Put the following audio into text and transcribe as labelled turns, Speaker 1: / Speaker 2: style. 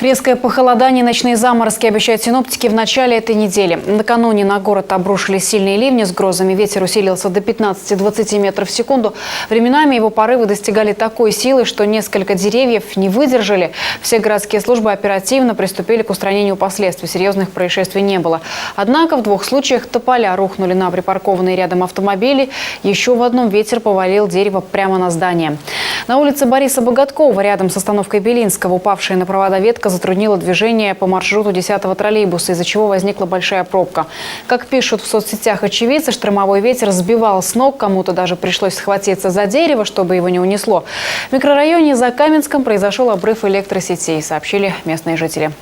Speaker 1: Резкое похолодание и ночные заморозки обещают синоптики в начале этой недели. Накануне на город обрушились сильные ливни с грозами. Ветер усилился до 15-20 метров в секунду. Временами его порывы достигали такой силы, что несколько деревьев не выдержали. Все городские службы оперативно приступили к устранению последствий. Серьезных происшествий не было. Однако в двух случаях тополя рухнули на припаркованные рядом автомобили. Еще в одном ветер повалил дерево прямо на здание. На улице Бориса Богаткова, рядом с остановкой Белинского, упавшая на провода ветка затруднила движение по маршруту 10-го троллейбуса, из-за чего возникла большая пробка. Как пишут в соцсетях очевидцы, штормовой ветер сбивал с ног, кому-то даже пришлось схватиться за дерево, чтобы его не унесло. В микрорайоне Закаменском произошел обрыв электросетей, сообщили местные жители.